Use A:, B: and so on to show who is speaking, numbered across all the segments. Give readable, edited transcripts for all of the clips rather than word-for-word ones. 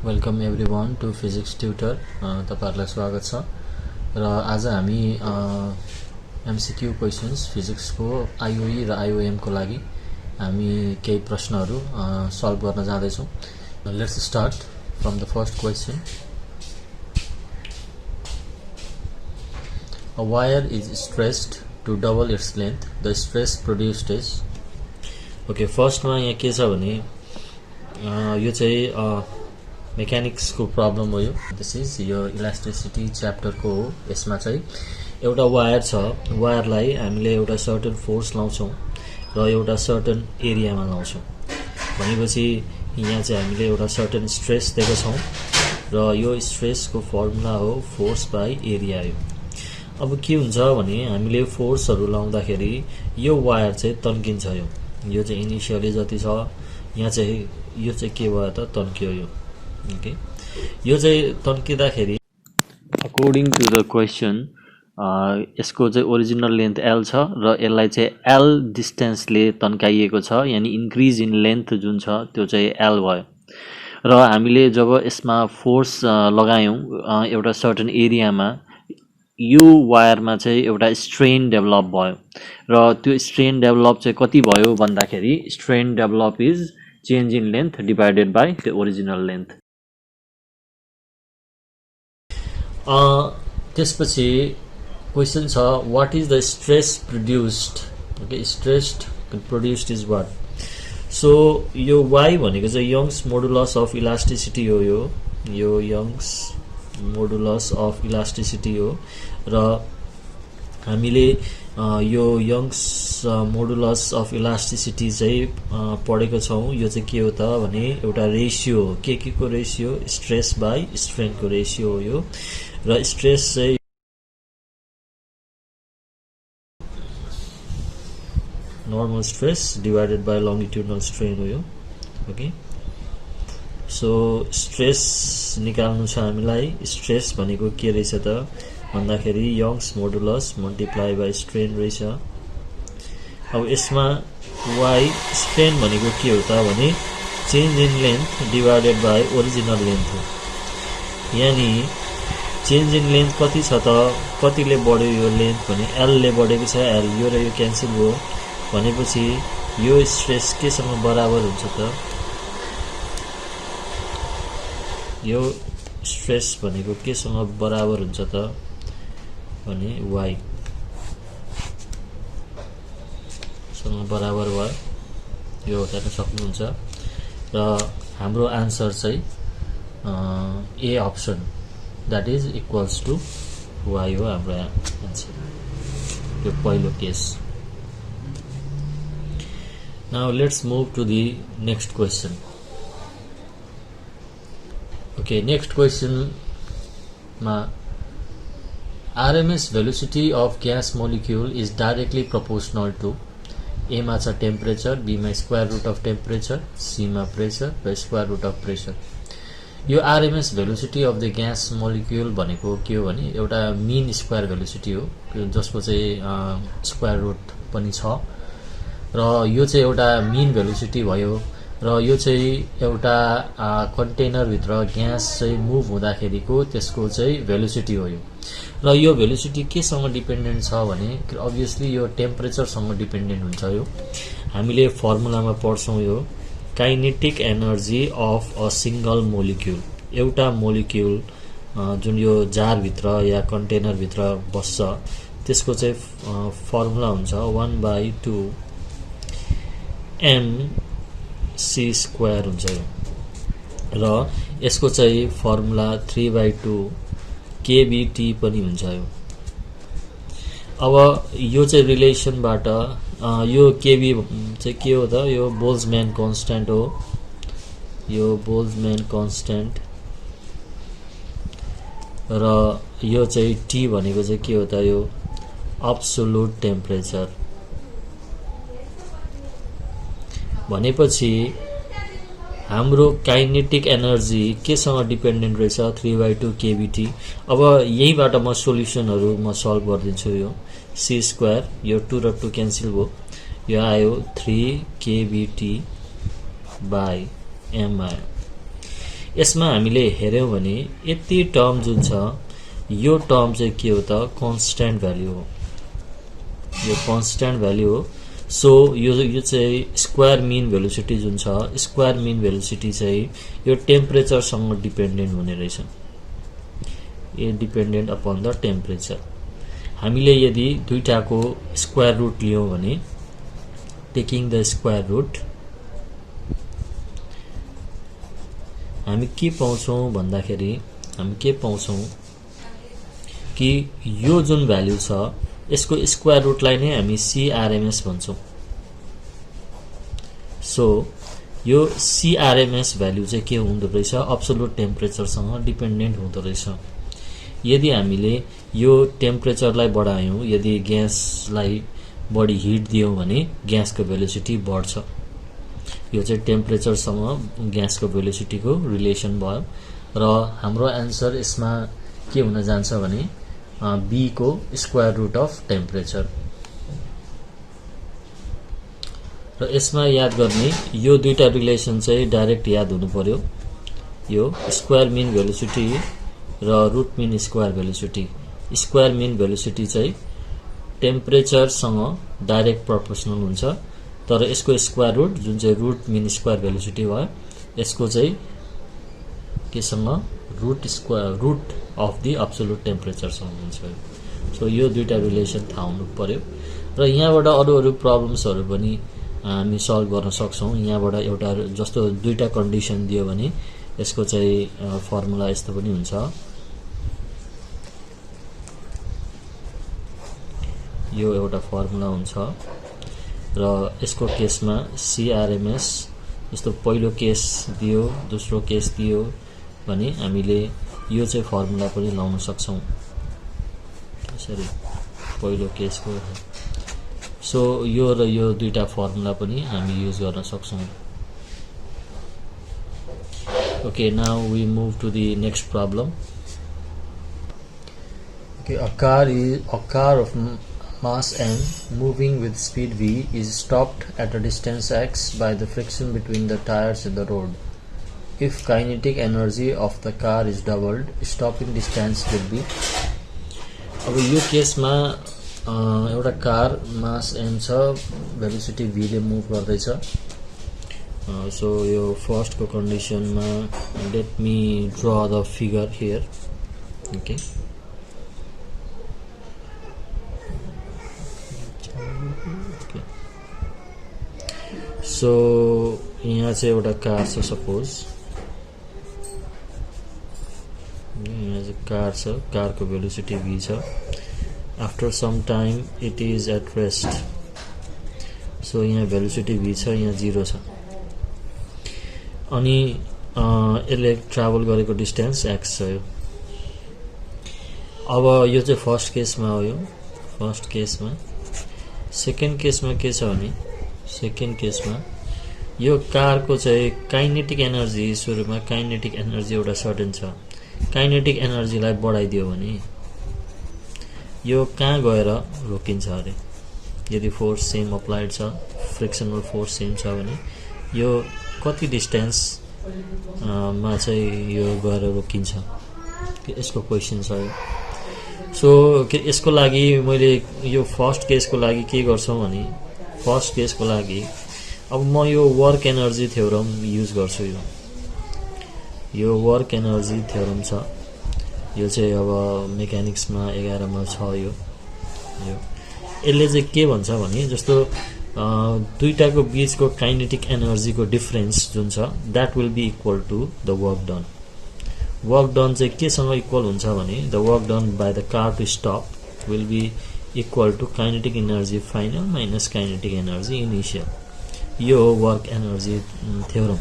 A: Welcome everyone to physics tutor तपाईहरुलाई स्वागत छ र आज हामी एमसीक्यू क्वेशन्स फिजिक्सको आईओई र आईओएम को लागि हामी केही प्रश्नहरु सल्भ गर्न जाँदै छौं। Let's start from the first question. A wire is stressed to double its length. The stress produced is okay, first मा यहाँ के छ भने यो चाहिँ मेकानिक्स को प्रब्लम हो। यो दिस इज यो इलास्टिसिटी च्याप्टर को हो। यसमा चाहिँ एउटा वायर छ, वायरलाई हामीले एउटा सर्टेन फोर्स लाउँछौं र एउटा सर्टेन एरियामा लाउँछौं भनेपछि यहाँ चाहिँ हामीले एउटा सर्टेन स्ट्रेस दिएको छौं र यो स्ट्रेस को फर्मुला हो फोर्स बाइ एरिया हो। अब के हुन्छ भने हामीले फोर्सहरु लाउँदाखेरि यो वायर चाहिँ तन्किन्छ। यो चाहिँ इनिशियली जति छ यहाँ चाहिँ यो चाहिँ के भयो त तन्कियो। यो ओके, यो चाहिँ तन्किदाखेरि अकॉर्डिङ टु द क्वेशन यसको चाहिँ ओरिजिनल लेन्थ l छ र यसलाई चाहिँ l डिस्टेन्सले तन्काइएको छ, यानी इन्क्रिज इन लेन्थ जुन छ त्यो चाहिँ l भयो। र हामीले जब यसमा फोर्स लगायौं एउटा सर्टेन एरियामा यो वायरमा चाहिँ एउटा स्ट्रेन डेभलप भयो र त्यो स्ट्रेन डेभलप चाहिँ कति भयो भन्दाखेरि strain develop is change in length divided by the original length. त्यसपछि क्वेशन छ what is the stress produced. Okay, stress produced is what. So यो y भनेको चाहिँ यंग्स मोडुलस अफ इलास्टिसिटी हो। यो यंग्स मोडुलस अफ इलास्टिसिटी हो र हामीले यो यंग्स मोडुलस अफ इलास्टिसिटी चाहिँ पढेको छौं। यो चाहिँ के हो त भने एउटा रेशियो हो, के को रेशियो, स्ट्रेस बाइ स्ट्रेन को रेशियो हो। यो र स्ट्रेस चाहिँ normal stress divided by longitudinal strain हो। यो ओके, सो स्ट्रेस निकाल्नु छ हामीलाई। स्ट्रेस भनेको के रहेछ त भन्दाखेरि Young's modulus multiply by strain रहेछ। अब यसमा y स्ट्रेन भनेको के हो त भने change in length divided by original length हो। यानी चेन्ज इन लेन्थ कति छ त, कतिले बढ्यो यो लेन्थ भने l ले बढेको छ। l यो र यो क्यान्सल भयो भनेपछि यो स्ट्रेस केसँग बराबर हुन्छ त, यो स्ट्रेस भनेको केसँग बराबर हुन्छ त भने y सँग बराबर भयो। यो हेर्न सक्नुहुन्छ र हाम्रो आन्सर चाहिँ epsilon that is equals to y हो हाम्रो आन्सर, यो पहिलो केस। Now let's move to the next question. Okay, next question मा RMS velocity of gas molecule is directly proportional to A मा छ टेम्परेचर, B मा square root of temperature, C मा प्रेशर र स्क्वायर रुट अफ प्रेशर। यो RMS velocity of the gas molecule भनेको के हो भने एउटा मीन स्क्वायर भेलोसिटी हो जसको चाहिँ स्क्वायर रुट पनि छ र यो चाहिँ एउटा मीन भेलोसिटी भयो र यो चाहिँ एउटा कन्टेनर भित्र ग्यास चाहिँ मुभ हुँदाखेरिको त्यसको चाहिँ भेलोसिटी हो। र यो भेलोसिटी केसँग डिपेन्डेन्ट छ भने अभियसली यो टेम्परेचर सँग डिपेन्डेन्ट हुन्छ। यो हामीले फर्मुलामा पढ्छौं, यो kinetic energy of a single molecule. एउटा मोलिक्युल जुन यो जार भित्र या कन्टेनर भित्र बस्छ त्यसको चाहिँ फर्मुला हुन्छ 1/2 mc स्क्वायर हुन्छ यो र यसको चाहिँ फर्मुला 3/2 kBT पनि हुन्छ। यो अब यो चाहिँ रिलेसनबाट यो kB चाहिँ के हो त, यो बोल्ट्जम्यान कांस्टेन्ट हो। यो बोल्ट्जम्यान कांस्टेन्ट र यो चाहिँ T भनेको चाहिँ के हो त, यो एब्सोल्युट टेम्परेचर भनेपछि हाम्रो काइनेटिक एनर्जी केसँग डिपेन्डेन्ट रहेछ 3/2 kBT। अब यहीबाट म सोलुसनहरु म सल्भ गर्दिन्छु। यो c स्क्वायर, यो 2 र 2 क्यान्सल भयो, यो आयो 3 kBT/m आयो। यसमा हामीले हेर्यौं भने यति टर्म जुन छ यो टर्म चाहिँ के हो त कन्स्ट्यान्ट भ्यालु हो यो कन्स्ट्यान्ट भ्यालु हो सो यो चाहिँ स्क्वायर मिन भेलोसिटी जुन छ स्क्वायर मिन भेलोसिटी चाहिँ यो टेम्परेचर सँग डिपेन्डेन्ट हुने रहेछ ए डिपेन्डेन्ट अपन द टेम्परेचर हामीले यदि दुईटाको स्क्वायर रुट लियौं भने टेकिङ द स्क्वायर रुट हामी के पाउँछौं भन्दाखेरि हामी के पाउँछौं कि यो जुन भ्यालु छ यसको स्क्वायर रुटलाई नै हामी CRMS भन्छौं सो यो CRMS भ्यालु चाहिँ के हुँदो रहेछ अब्सोल्युट टेम्परेचर सँग डिपेन्डेन्ट हुँदो रहेछ यदि हामीले यो टेम्परेचरलाई बढायौं यदि ग्यासलाई बढी हिट दियौं भने ग्यासको भेलोसिटी बढ्छ यो चाहिँ टेम्परेचर सँग ग्यासको भेलोसिटीको रिलेसन भयो र हाम्रो आन्सर यसमा के हुन जान्छ भने b को स्क्वायर रुट अफ टेम्परेचर र यसमा याद गर्ने यो दुईटा रिलेसन चाहिँ डाइरेक्ट याद हुनु पर्यो यो स्क्वायर मिन भेलोसिटी र root mean square velocity square mean velocity चाहिँ टेम्परेचर सँग डाइरेक्ट प्रोपोर्सनल हुन्छ तर यसको स्क्वायर रुट जुन चाहिँ रुट मिन स्क्वायर भेलोसिटी भयो यसको चाहिँ केसँग root square root of the absolute temperature सँग हुन्छ सो यो दुईटा रिलेसन थाहा हुनु पर्यो र यहाँबाट अरु प्रब्लम्सहरु पनि हामी सल्भ गर्न सक्छौं यहाँबाट एउटा जस्तो दुईटा कन्डिसन दियो भने यसको चाहिँ फर्मुला यस्तो पनि हुन्छ यो एउटा फर्मुला हुन्छ र यसको केसमा CRMS जस्तो पहिलो केस दियो दोस्रो केस दियो भने हामीले यो चाहिँ फर्मुला पनि लाउन सक्छौं यसरी पहिलो केसको सो यो र यो दुईटा फर्मुला पनि हामी युज गर्न सक्छौं Okay, now we move to the next problem. Okay, a car of mass m moving with speed v is stopped at a distance x by the friction between the tires in the road. If kinetic energy of the car is doubled, stopping distance will be. अब यो केसमा एउटा car मास m छ velocity v ले move गर्दैछ so your first condition let me draw the figure here okay so यहाँ चाहिँ एउटा कार छ सपोज यहाँ चाहिँ कार छ कारको भेलोसिटी v छ after some time it is at rest so यहाँ भेलोसिटी v छ यहाँ 0 छ अनि यसले ट्राभल गरेको डिस्टेन्स x छ यो अब यो चाहिँ फर्स्ट केसमा हो यो फर्स्ट केसमा सेकेन्ड केसमा के छ भने सेकेन्ड केसमा यो कारको चाहिँ काइनेटिक एनर्जी सुरुमा काइनेटिक एनर्जी एउटा सर्टेन छ काइनेटिक एनर्जीलाई बढाइदियो भने यो कहाँ गएर रोकिन्छ अरे यदि फोर्स सेम अप्लाइड छ फ्रिक्सनल फोर्स सेम छ भने यो कति डिस्टेन्स मा चाहिँ यो गएर रोकिन्छ यसको क्वेशन छ सो यसको लागि मैले यो फर्स्ट केसको लागि के गर्छौं भने फर्स्ट केसको लागि अब म यो वर्क एनर्जी थ्योरम युज गर्छु यो वर्क एनर्जी थ्योरम छ यो चाहिँ अब मेकानिक्समा 11 मा छ यो यसले चाहिँ के भन्छ भने जस्तो दुईटाको बीचको काइनेटिक एनर्जी को डिफरेन्स जुन छ that will be equal to the work done चाहिँ के सँग इक्वल हुन्छ भने the work done by the car to stop will be equal to kinetic energy final minus kinetic energy initial यो work energy theorem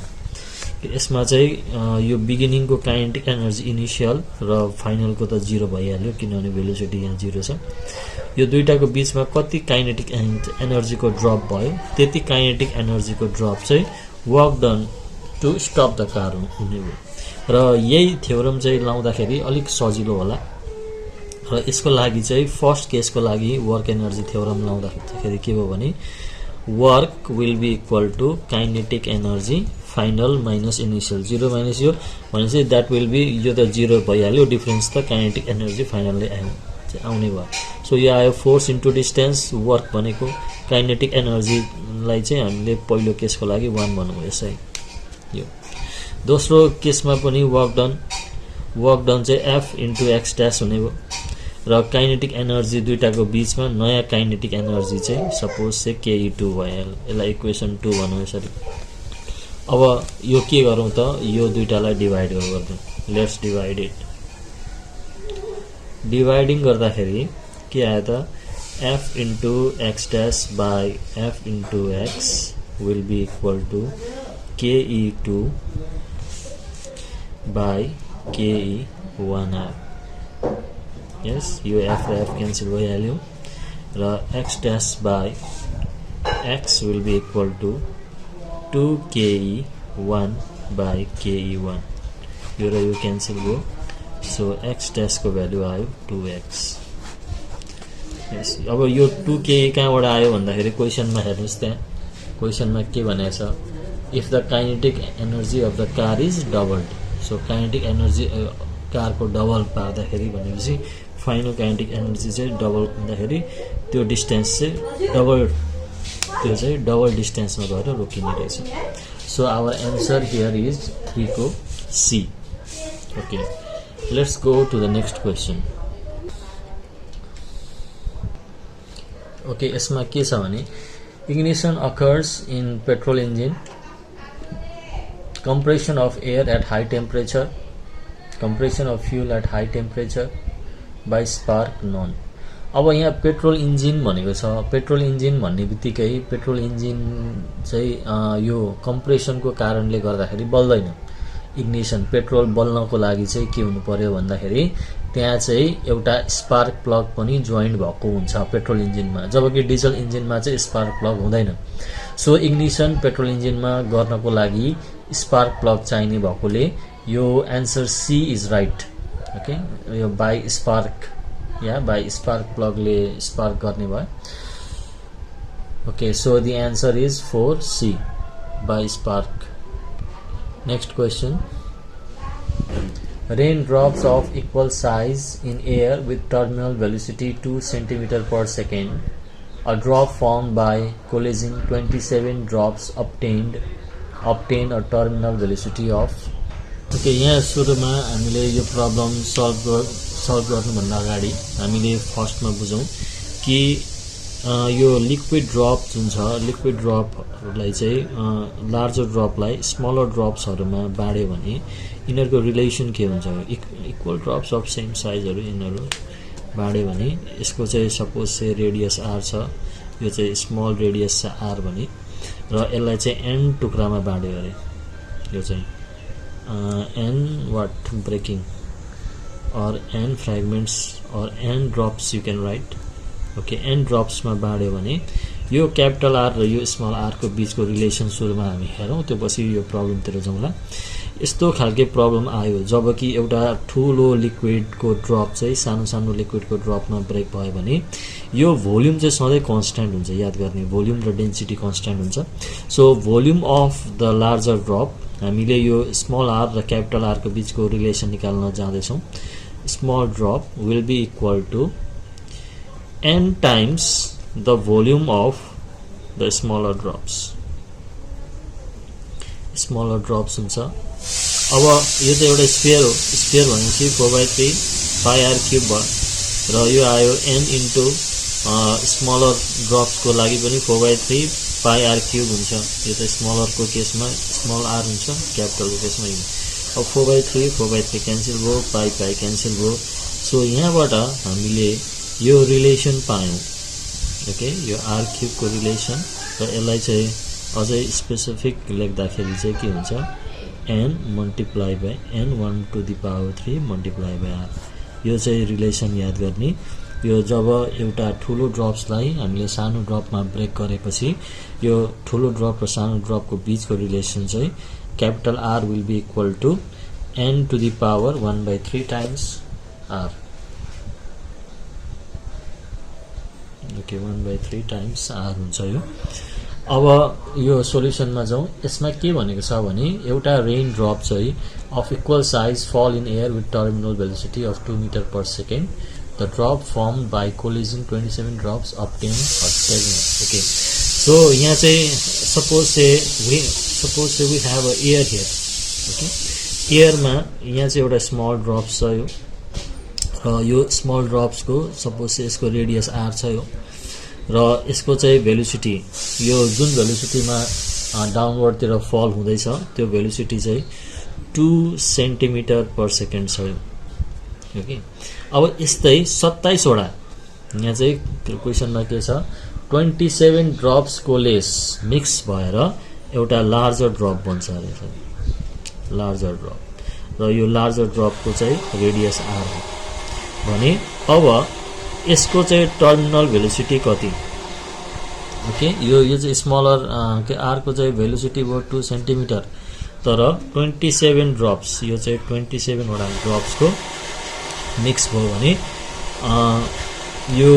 A: यसमा चाहिँ यो beginning को काइनेटिक एनर्जी इनिशियल र फाइनल को त 0 भइहाल्यो किनभने भेलोसिटी यहाँ 0 छ यो दुईटाको बीचमा कति काइनेटिक एनर्जी को ड्रप भयो त्यति काइनेटिक एनर्जी को ड्रप चाहिँ work done to stop the car हुने हो र यही थ्योरम चाहिँ लाउँदाखेरि अलिक सजिलो होला र यसको लागि चाहिँ फर्स्ट केसको लागि वर्क एनर्जी थ्योरम लाउँदाखेरि के भयो भने work will be equal to kinetic energy final minus initial 0 minus यो भनेपछि द्याट विल बी यो त 0 भइहाल्यो डिफरेन्स त काइनेटिक एनर्जी फाइनल्ली आउने भयो सो यो आयो फोर्स इन्टु डिस्टेन्स वर्क भनेको काइनेटिक एनर्जीलाई चाहिँ हामीले पहिलो केसको लागि 1 भन्नु यसै यो दोस्रो केसमा पनि वर्क डन चाहिँ f इन्टु x ड्यास हुने भयो र काइनेटिक एनर्जी दुईटाको बीचमा नयाँ काइनेटिक एनर्जी चाहिँ सपोज चाहिँ ke2 भयो यसलाई इक्वेसन 2 भनौँ यसरी अब यो के गरौँ त यो दुईटालाई डिभाइड गर्दै लेट्स डिभाइड इट डिभाइडिङ गर्दाखेरि के आयो त f into x dash by f into x will be equal to ke2 by ke1 yes यो f र f क्यान्सल भइहाल्यो र x dash by x will be equal to 2ke1 by ke1 यो र यो क्यान्सल भयो so x dash को value आयो 2x यस अब यो 2ke कहाँबाट आयो भन्दाखेरि क्वेसनमा हेर्नुस् त्यहाँ क्वेसनमा के भनेको छ if the kinetic energy of the car is doubled so kinetic energy कारको डबल पार्दाखेरि भनेपछि फाइनल काइनेटिक एनर्जी चाहिँ डबल हुँदाखेरि त्यो डिस्टेन्स चाहिँ डबल डिस्टेन्समा गएर रोकिने रहेछ so our answer here is 3 को C okay let's go to the next question okay यसमा के छ भने ignition occurs in petrol engine compression of air at high temperature compression of fuel at high temperature by spark known अब यहाँ petrol engine भनेको छ petrol engine भन्ने बित्तिकै पेट्रोल इन्जिन चाहिँ यो कम्प्रेसनको कारणले गर्दाखेरि बल्दैन इग्निसन पेट्रोल बल्नको लागि चाहिँ के हुनु पर्यो भन्दाखेरि त्यहाँ चाहिँ एउटा स्पार्क प्लग पनि जोइन्ट भएको हुन्छ पेट्रोल इन्जिनमा जबकि डिजल इन्जिनमा चाहिँ स्पार्क प्लग हुँदैन सो इग्निसन पेट्रोल इन्जिनमा गर्नको लागि स्पार्क प्लग चाहिने भएकोले यो answer C is right okay यो बाई स्पार्क या बाई स्पार्क प्लगले स्पार्क गर्ने भयो okay so the answer is 4C by spark next question Raindrops of equal size in air with terminal velocity 2 cm per second. A drop formed by collision 27 drops obtain a terminal velocity of. Okay, यहाँ सुरुमा हामीले यो problem solve गर्नुभन्दा अगाडि हामीले फर्स्टमा बुझौँ कि यो लिक्विड ड्रप जुन छ लिक्विड ड्रपहरूलाई चाहिँ लार्जर ड्रपलाई स्मलर ड्रप्सहरूमा बाँड्यो भने यिनीहरूको रिलेसन के हुन्छ इक्वल ड्रप्स अफ सेम साइजहरू यिनीहरू बाँड्यो भने यसको चाहिँ सपोज चाहिँ रेडियस आर छ यो चाहिँ स्मल रेडियस छ आर भने र यसलाई चाहिँ एन टुक्रामा बाँड्यो अरे यो चाहिँ n what breaking or n fragments or n drops you can write okay n ड्रप्समा बाँड्यो भने यो क्यापिटल आर र यो स्मल आर को बीचको रिलेसन सुरुमा हामी हेरौँ त्यो पछि यो प्रब्लमतिर जाउँला यस्तो खालके प्रब्लम आयो जबकि एउटा ठुलो लिक्विडको ड्रप चाहिँ सानो सानो लिक्विडको ड्रपमा ब्रेक भयो भने यो भोल्युम चाहिँ सधैँ कन्स्ट्यान्ट हुन्छ याद गर्ने भोल्युम र डेन्सिटी कन्स्ट्यान्ट हुन्छ so volume of the larger drop हामीले यो स्मल आर र क्यापिटल आर को बीचको रिलेसन निकाल्न जाँदैछौँ small drop will be equal to n times the volume of the smaller drops हुन्छ अब यो चाहिँ एउटा स्फियर हो स्फियर भनेपछि 4/3 पाई आर क्यूब भयो र यो आयो n इन्टु स्मलर ड्रप्सको लागि पनि 4/3 पाई आर क्यूब हुन्छ यो चाहिँ स्मलरको केसमा स्मल आर हुन्छ क्यापिटलको केसमा अब 4/3 क्यान्सल भयो पाई क्यान्सल भयो सो यहाँबाट हामीले यो रिलेसन पायौं ओके यो आर क्यूब को रिलेसन र यसलाई चाहिँ अझै स्पेसिफिक लेख्दाखेरि चाहिँ के हुन्छ n multiply by n 1 to the power 3 multiply by r यो चाहिँ रिलेसन याद गर्ने यो जब एउटा ठुलो ड्रप्सलाई हामीले सानो ड्रपमा ब्रेक गरेपछि यो ठुलो ड्रप र सानो ड्रपको बीचको रिलेसन चाहिँ capital R will be equal to n to the power 1/3 times r okay 1/3 times r हुन्छ यो अब यो सोल्युसनमा जाउँ। यसमा के भनेको छ भने एउटा रेन ड्रप चाहिँ of equal size fall in air with terminal velocity of 2 metre per second the drop form by collision 27 drops obtain at 7। Okay, so यहाँ चाहिँ suppose say we have a air here. Okay, एयरमा यहाँ चाहिँ एउटा small drops छ यो small ड्रप्सको suppose से यसको radius are छ यो, र यसको चाहिँ भेलोसिटी यो जुन भेलोसिटीमा डाउनवर्डतिर फल हुँदैछ त्यो भेलोसिटी चाहिँ 2 सेन्टिमिटर पर सेकेन्ड छ यो। ओके, अब यस्तै 27 वटा यहाँ चाहिँ क्वेसनमा के छ 27 ड्रप्सको लेस मिक्स भएर एउटा लार्जर ड्रप बन्छ अरे, लार्जर ड्रप, र यो लार्जर ड्रपको चाहिँ रेडियस आर हो भने अब यसको चाहिँ टर्मिनल भेलोसिटी कति। ओके, यो चाहिँ स्मलर के आर को चाहिँ भेलोसिटी भयो 2 सेन्टिमिटर, तर 27 ड्रप्स यो चाहिँ 27 वटा ड्रप्सको मिक्स भयो भने यो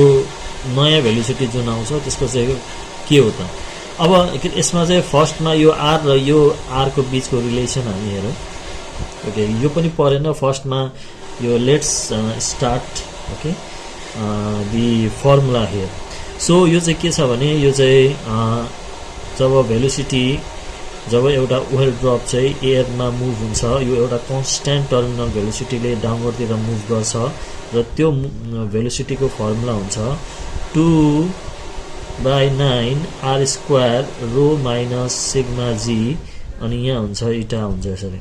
A: नयाँ भेलोसिटी जुन आउँछ त्यसको चाहिँ के हो त। अब यसमा चाहिँ फर्स्टमा यो आर र यो आर को बीचको रिलेसन हामी हेरौँ। ओके, यो पनि परेन फर्स्टमा yo let's start okay the formula here. So यो चाहिँ के छ भने यो चाहिँ जब भेलोसिटी जब एउटा ओइल ड्रप चाहिँ एयरमा मुभ हुन्छ यो एउटा कन्स्ट्यान्ट टर्मिनल भेलोसिटीले डाउनवर्डतिर मुभ गर्छ र त्यो भेलोसिटीको फर्मुला हुन्छ 2/9 r square rho minus sigma g, अनि यहाँ हुन्छ इटा हुन्छ यसरी।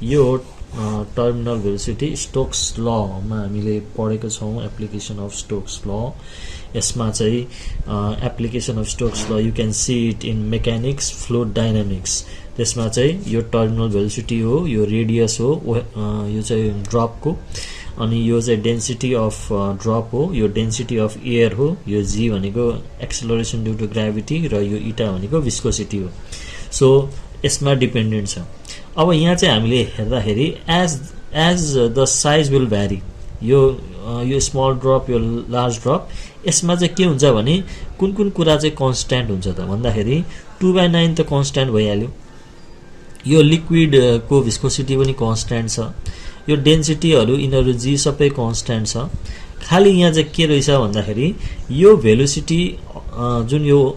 A: यो टर्मिनल भेलोसिटी स्टोक्स लमा हामीले पढेको छौँ, एप्लिकेसन अफ स्टोक्स ल। यसमा चाहिँ एप्लिकेसन अफ स्टोक्स ल you can see it in mechanics fluid dynamics. त्यसमा चाहिँ यो टर्मिनल भेलोसिटी हो, यो रेडियस हो यो चाहिँ ड्रपको, अनि यो चाहिँ डेन्सिटी अफ ड्रप हो, यो डेन्सिटी अफ एयर हो, यो जी भनेको एक्सेलरेसन ड्यू टु ग्राभिटी, र यो इटा भनेको विस्कोसिटी हो। सो यसमा डिपेन्डेन्ट छ। अब यहाँ चाहिँ हामीले हेर्दाखेरि एज द साइज विल भ्यारी, यो स्मल ड्रप यो लार्ज ड्रप, यसमा चाहिँ के हुन्छ भने कुन कुन कुरा चाहिँ कन्स्ट्यान्ट हुन्छ त भन्दाखेरि 2/9 त कन्स्ट्यान्ट भइहाल्यो, यो लिक्विडको विस्कोसिटी पनि कन्स्ट्यान्ट छ, यो डेन्सिटीहरू यिनीहरू जी सबै कन्स्ट्यान्ट छ। खालि यहाँ चाहिँ के रहेछ भन्दाखेरि यो भेलोसिटी जुन यो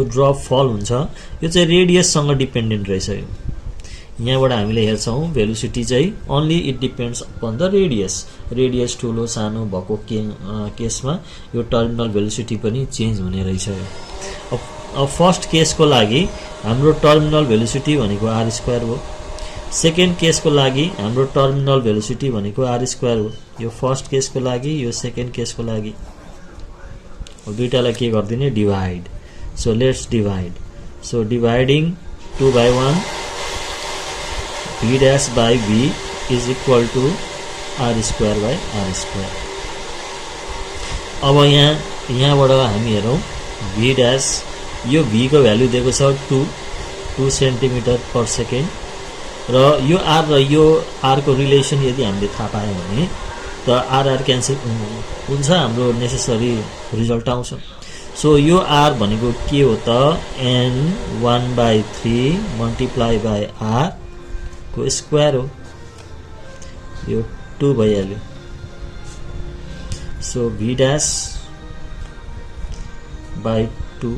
A: ड्रप फल हुन्छ यो चाहिँ रेडियससँग डिपेन्डेन्ट रहेछ। यहाँबाट हामीले हेर्छौँ भेलोसिटी चाहिँ only it depends upon the radius ठुलो सानो भएको केसमा यो टर्मिनल भेलोसिटी पनि चेन्ज हुने रहेछ। अब फर्स्ट केसको लागि हाम्रो टर्मिनल भेलोसिटी भनेको आर स्क्वायर हो, सेकेन्ड केसको लागि हाम्रो टर्मिनल भेलोसिटी भनेको आर स्क्वायर हो। यो फर्स्ट केसको लागि यो सेकेन्ड केसको लागि दुईटालाई के गरिदिने divide. So let's divide. So dividing 2/1 v dash by v is equal to r square by r square। अब यहाँबाट हामी हेरौँ v dash, यो v को भ्यालु दिएको छ 2 सेन्टिमिटर पर सेकेन्ड, र यो r र यो r को रिलेसन यदि हामीले थाहा पायौँ भने त r क्यान्सल हुन्छ, हाम्रो नेसेसरी रिजल्ट आउँछ। सो यो r भनेको के हो त n1/3 मल्टिप्लाई बाई r को स्क्वायर हो, यो 2 भइहाल्यो। So v dash by 2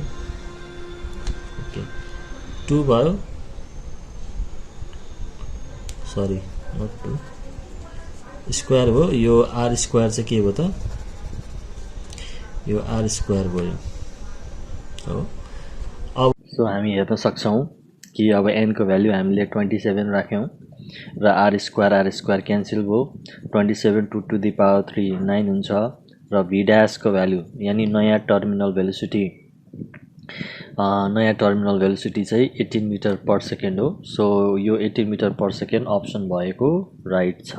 A: okay 2 भयो, सरी नट 2 स्क्वायर हो, यो r स्क्वायर चाहिँ के हो त यो r स्क्वायर भयो हो। अब सो हामी हेर्न सक्छौँ कि अब n को भ्यालु हामीले 27 राख्यौँ र r स्क्वायर क्यान्सल भयो, 27 2 to the power 3 9 हुन्छ, र v dash को भ्यालु यानि नयाँ टर्मिनल भेलोसिटी चाहिँ 18 मिटर पर सेकेन्ड हो। सो यो 18 मिटर पर सेकेन्ड अप्सन भएको राइट छ।